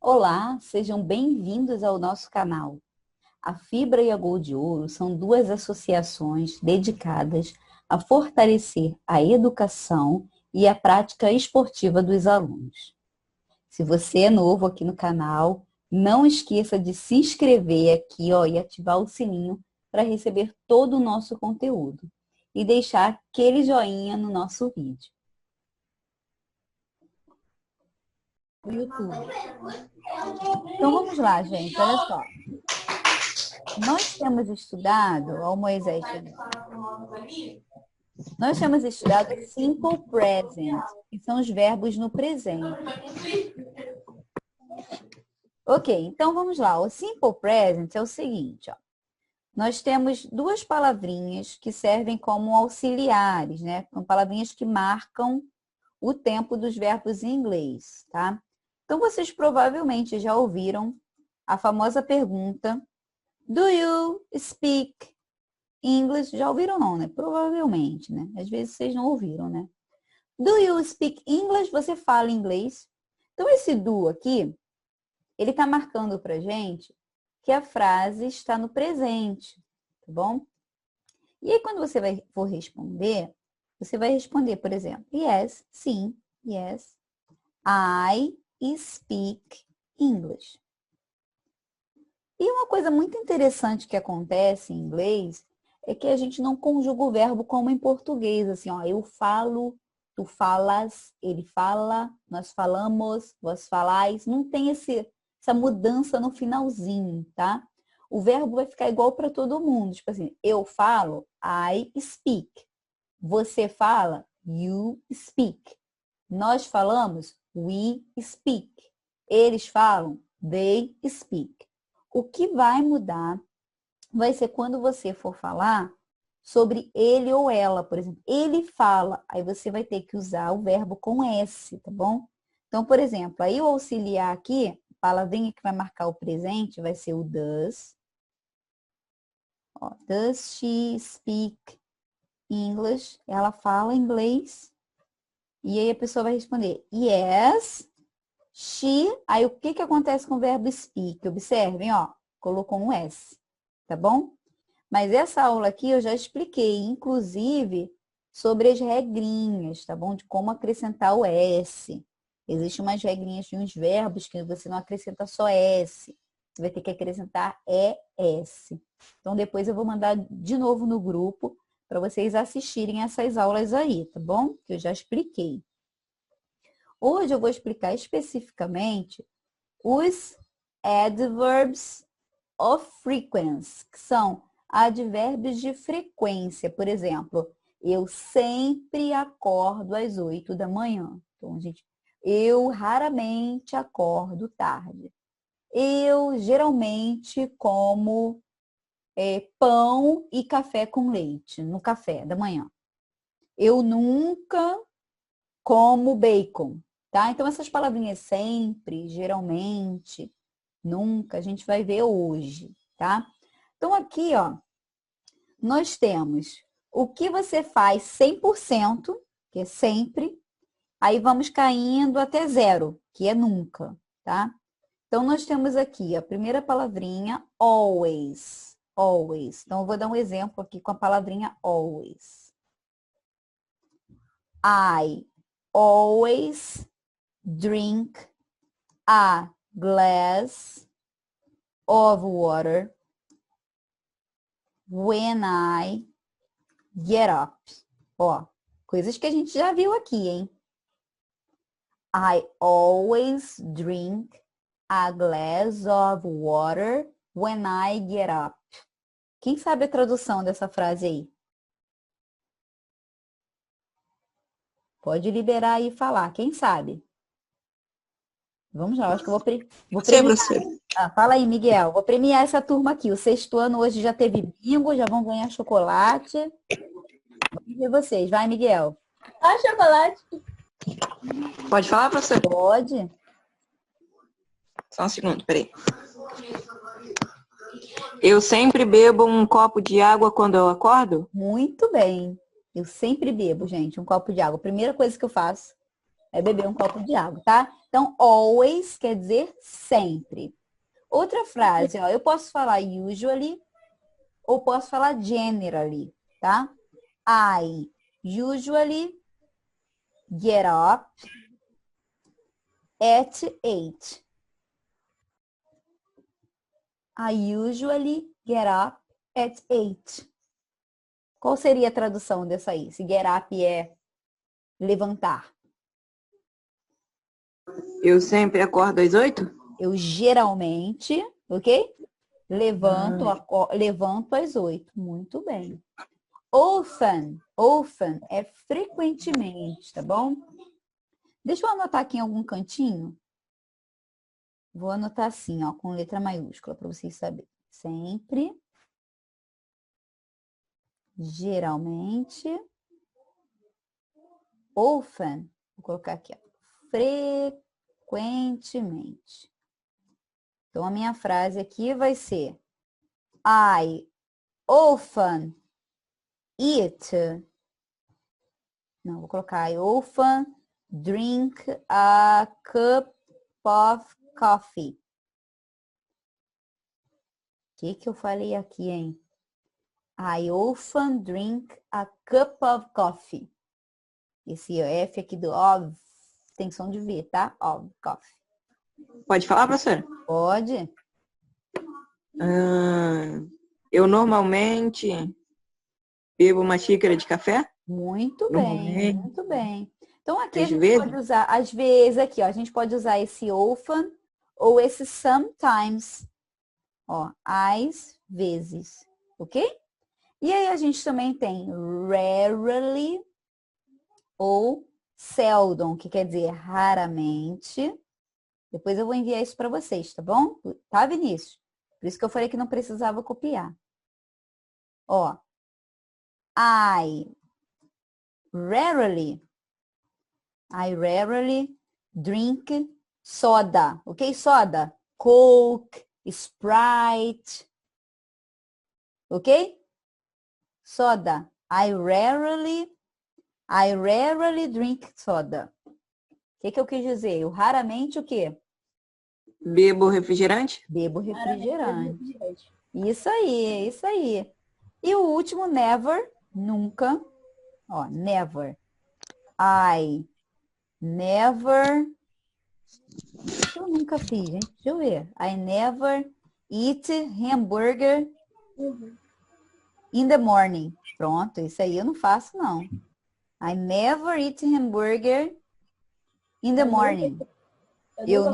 Olá, sejam bem-vindos ao nosso canal. A Fibra e a Gol de Ouro são duas associações dedicadas a fortalecer a educação e a prática esportiva dos alunos. Se você é novo aqui no canal, não esqueça de se inscrever aqui e ativar o sininho para receber todo o nosso conteúdo e deixar aquele joinha no nosso vídeo. No YouTube. Então vamos lá, gente, olha só. Nós temos estudado, ó, Moisés chegando. Nós temos estudado simple present, que são os verbos no presente. Ok, então vamos lá. O simple present é o seguinte, ó. Nós temos duas palavrinhas que servem como auxiliares, né? São palavrinhas que marcam o tempo dos verbos em inglês, tá? Então vocês provavelmente já ouviram a famosa pergunta: Do you speak English? Já ouviram não, né? Provavelmente, né? Às vezes vocês não ouviram, né? Do you speak English? Você fala inglês? Então esse do aqui, ele tá marcando pra gente que a frase está no presente, tá bom? E aí quando você for responder, você vai responder, por exemplo, yes, sim, yes, I speak English. E uma coisa muito interessante que acontece em inglês é que a gente não conjuga o verbo como em português, assim, ó, eu falo, tu falas, ele fala, nós falamos, vós falais, não tem essa mudança no finalzinho, tá? O verbo vai ficar igual para todo mundo, tipo assim, eu falo, I speak. Você fala, you speak. Nós falamos, we speak. Eles falam, they speak. O que vai mudar vai ser quando você for falar sobre ele ou ela, por exemplo. Ele fala, aí você vai ter que usar o verbo com S, tá bom? Então, por exemplo, aí o auxiliar aqui, a palavrinha que vai marcar o presente vai ser o does. Ó, does she speak English? Ela fala inglês. E aí a pessoa vai responder yes, she. Aí o que acontece com o verbo speak? Observem, ó, colocou um S, tá bom? Mas essa aula aqui eu já expliquei, inclusive, sobre as regrinhas, tá bom? De como acrescentar o S. Existem umas regrinhas de uns verbos que você não acrescenta só S. Você vai ter que acrescentar ES. Então, depois eu vou mandar de novo no grupo para vocês assistirem essas aulas aí, tá bom? Que eu já expliquei. Hoje eu vou explicar especificamente os adverbs of frequency, que são advérbios de frequência. Por exemplo, eu sempre acordo às 8 da manhã. Então, eu raramente acordo tarde. Eu geralmente como pão e café com leite no café da manhã. Eu nunca como bacon, tá? Então, essas palavrinhas sempre, geralmente, nunca, a gente vai ver hoje, tá? Então, aqui, ó, nós temos o que você faz 100%, que é sempre, aí vamos caindo até zero, que é nunca, tá? Então, nós temos aqui a primeira palavrinha, always, always. Então, eu vou dar um exemplo aqui com a palavrinha always. I always drink a glass of water when I get up. Ó, coisas que a gente já viu aqui, hein? I always drink a glass of water when I get up. Quem sabe a tradução dessa frase aí? Pode liberar aí e falar. Quem sabe? Vamos lá, acho que eu vou premiar. Fala aí, Miguel. Vou premiar essa turma aqui. O sexto ano hoje já teve bingo, já vão ganhar chocolate. Vamos ver vocês. Vai, Miguel. Ah, chocolate. Pode falar, professor? Pode. Só um segundo, peraí. Eu sempre bebo um copo de água quando eu acordo? Muito bem. Eu sempre bebo, gente, um copo de água. A primeira coisa que eu faço é beber um copo de água, tá? Então, always quer dizer sempre. Outra frase, ó, eu posso falar usually ou posso falar generally, tá? I usually get up at 8. I usually get up at 8. Qual seria a tradução dessa aí? Se get up é levantar. Eu sempre acordo às 8? Eu geralmente, ok? Levanto às 8. Muito bem. Often é frequentemente, tá bom? Deixa eu anotar aqui em algum cantinho. Vou anotar assim, ó, com letra maiúscula, para vocês saberem. Sempre, geralmente, often, vou colocar aqui, ó, frequentemente. Então, a minha frase aqui vai ser I often eat. Não, vou colocar I often drink a cup of coffee. O que eu falei aqui, hein? I often drink a cup of coffee. Esse F aqui do of tem som de V, tá? Of coffee. Pode falar, professora? Pode? Eu normalmente bebo uma xícara de café? Muito bem, Normalmente. muito bem. Então aqui a Às gente vezes? pode usar, às vezes aqui, ó, a gente pode usar esse often ou esse sometimes. Ó, às vezes, ok? E aí a gente também tem rarely ou seldom, que quer dizer raramente. Depois eu vou enviar isso para vocês, tá bom? Tá, Vinícius? Por isso que eu falei que não precisava copiar. Ó, I rarely drink soda, ok? Soda, Coke, Sprite, ok? Soda, I rarely drink soda. O que eu quis dizer? Eu raramente o quê? Bebo refrigerante? Bebo refrigerante. Isso aí, isso aí. E o último, never, nunca. Ó, never. I never. Eu nunca fiz, gente. Deixa eu ver. I never eat hamburger in the morning. Pronto, isso aí eu não faço, não. I never eat hamburger in the morning. Eu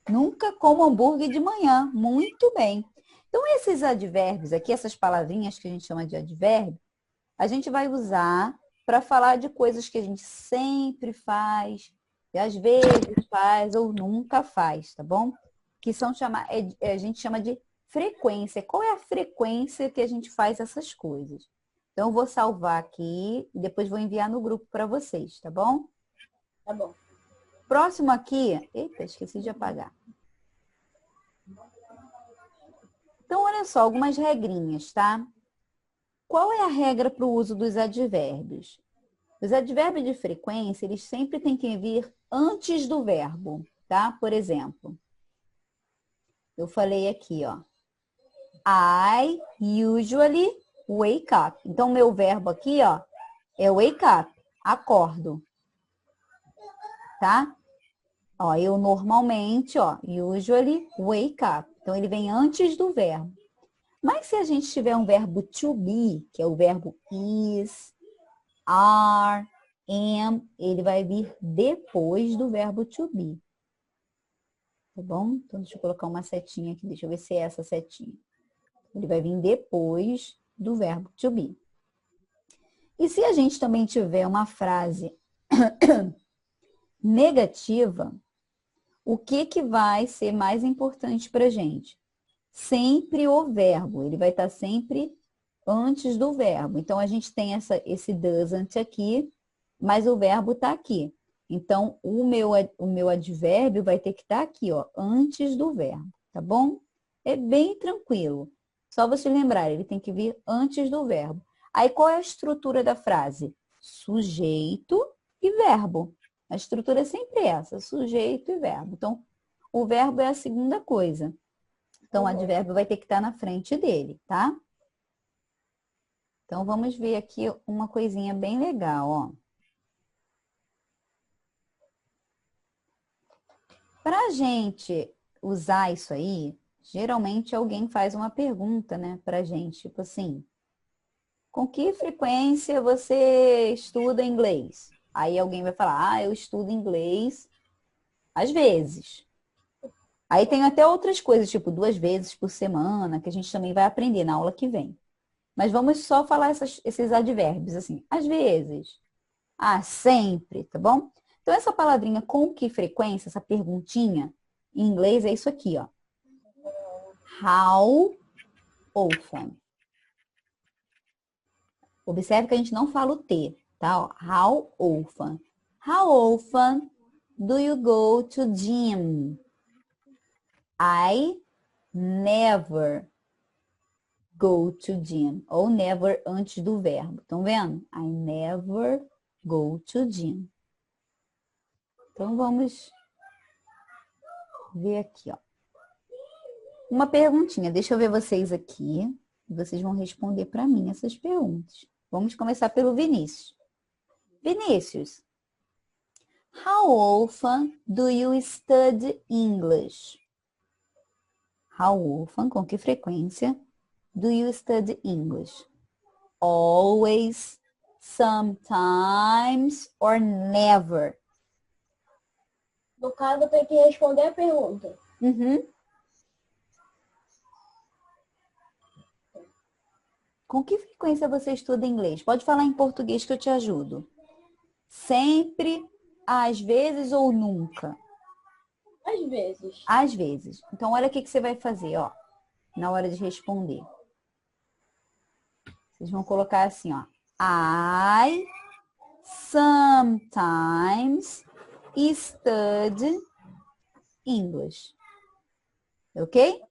nunca como hambúrguer de manhã. Muito bem. Então, esses advérbios aqui, essas palavrinhas que a gente chama de advérbio, a gente vai usar para falar de coisas que a gente sempre faz, e às vezes faz ou nunca faz, tá bom? Que são a gente chama de frequência. Qual é a frequência que a gente faz essas coisas? Então, eu vou salvar aqui e depois vou enviar no grupo para vocês, tá bom? Tá bom. Próximo aqui... Eita, esqueci de apagar. Então, olha só, algumas regrinhas, tá? Qual é a regra para o uso dos advérbios? Os advérbios de frequência, eles sempre têm que vir antes do verbo, tá? Por exemplo, eu falei aqui, ó. I usually wake up. Então, meu verbo aqui, ó, é wake up, acordo. Tá? Ó, eu normalmente, ó, usually wake up. Então, ele vem antes do verbo. Mas se a gente tiver um verbo to be, que é o verbo is, are, am, ele vai vir depois do verbo to be. Tá bom? Então, deixa eu colocar uma setinha aqui. Deixa eu ver se é essa setinha. Ele vai vir depois do verbo to be. E se a gente também tiver uma frase negativa, o que vai ser mais importante para a gente? Sempre o verbo. Ele vai estar sempre antes do verbo. Então, a gente tem esse doesn't aqui, mas o verbo está aqui. Então, o meu advérbio vai ter que estar aqui, ó, antes do verbo, tá bom? É bem tranquilo. Só você lembrar, ele tem que vir antes do verbo. Aí, qual é a estrutura da frase? Sujeito e verbo. A estrutura é sempre essa, sujeito e verbo. Então, o verbo é a segunda coisa. Então, o advérbio vai ter que estar na frente dele, tá? Então, vamos ver aqui uma coisinha bem legal, ó. Para a gente usar isso aí, geralmente alguém faz uma pergunta, né, pra gente, tipo assim, com que frequência você estuda inglês? Aí alguém vai falar, eu estudo inglês às vezes. Aí tem até outras coisas, tipo 2 vezes por semana, que a gente também vai aprender na aula que vem. Mas vamos só falar esses advérbios, assim, às vezes, sempre, tá bom? Então, essa palavrinha com que frequência, essa perguntinha, em inglês é isso aqui, ó. How often? Observe que a gente não fala o T, tá? Ó, how often? How often do you go to gym? I never go to gym. Ou never antes do verbo. Estão vendo? I never go to gym. Então, vamos ver aqui, ó. Uma perguntinha. Deixa eu ver vocês aqui. E vocês vão responder para mim essas perguntas. Vamos começar pelo Vinícius. Vinícius, how often do you study English? How often, com que frequência, do you study English? Always, sometimes or never? No caso, eu tenho que responder a pergunta. Uhum. Com que frequência você estuda inglês? Pode falar em português que eu te ajudo. Sempre, às vezes ou nunca? Às vezes. Às vezes. Então, olha o que você vai fazer, ó, na hora de responder. Vocês vão colocar assim, ó. I sometimes study English. Ok?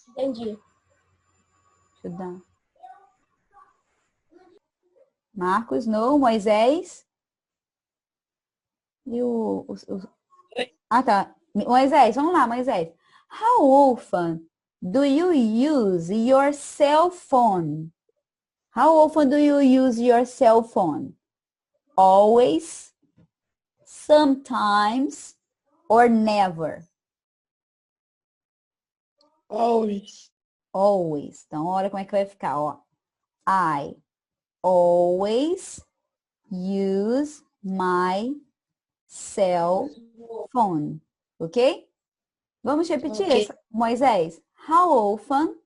Entendi. Deixa eu dar. Marcos, no. Moisés. E Ah, tá. Moisés, vamos lá, Moisés. How often do you use your cell phone? How often do you use your cell phone? Always, sometimes, or never? Always. Always. Então, olha como é que vai ficar, ó. I always use my cell phone. Ok? Vamos repetir Ok. essa. Moisés, how often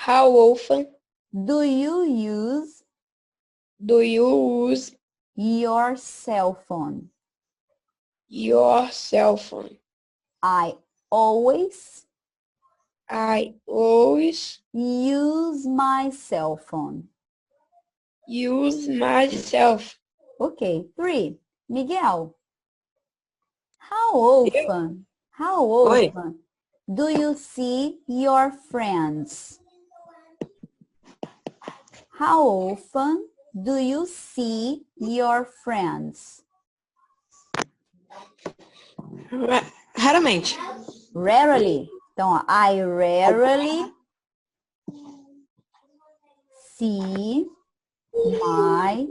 How often do you use do you use your cell phone? your cell phone? I always I always use my cell phone. use myself. Ok. 3. Miguel, how often do you see your friends? How often do you see your friends? Raramente. Rarely. Então, ó, I rarely see my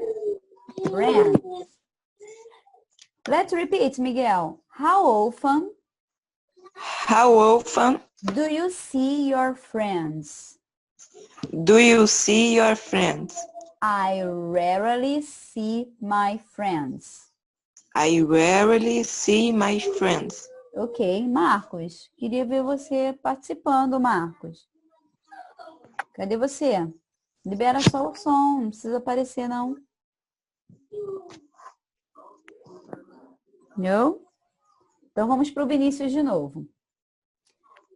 friends. Let's repeat, Miguel. How often How often do you see your friends? do you see your friends? I rarely see my friends. I rarely see my friends. Ok, Marcos. Queria ver você participando, Marcos. Cadê você? Libera só o som, não precisa aparecer, não. Não? Então vamos para o Vinícius de novo.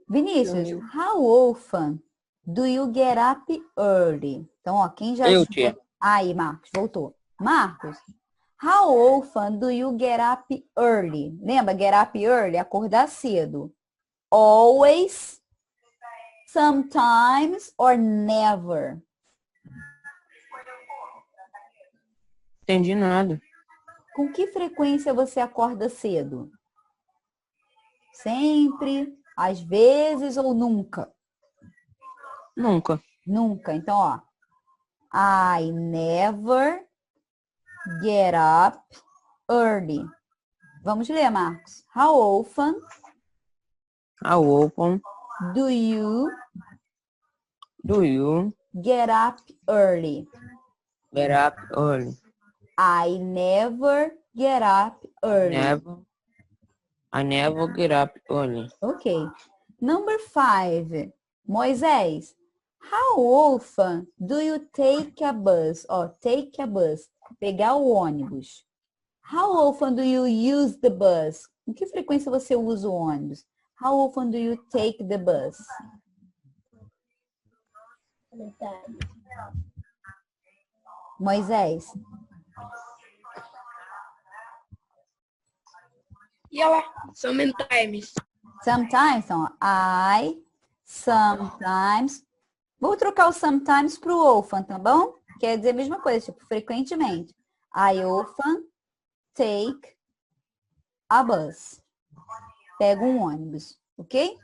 Vinícius, how often do you get up early? Então, ó, quem já... tia. Aí, Marcos, voltou. Marcos, how often do you get up early? Lembra, get up early, acordar cedo. Always, sometimes or never? Entendi nada. Com que frequência você acorda cedo? Sempre, às vezes ou nunca? Nunca. Nunca. Então, ó. I never get up early. Vamos ler, Marcos. How often How often do you do you get up early? get up early? I never get up early. I never get up early. Ok. Number 5. Moisés, how often do you take a bus? Ó, take a bus. Pegar o ônibus. How often do you use the bus? Com que frequência você usa o ônibus? How often do you take the bus? Moisés, Yeah, sometimes. sometimes, então, I, sometimes. Vou trocar o sometimes para o often, tá bom? Quer dizer a mesma coisa, tipo, frequentemente. I often take a bus. Pego um ônibus, ok?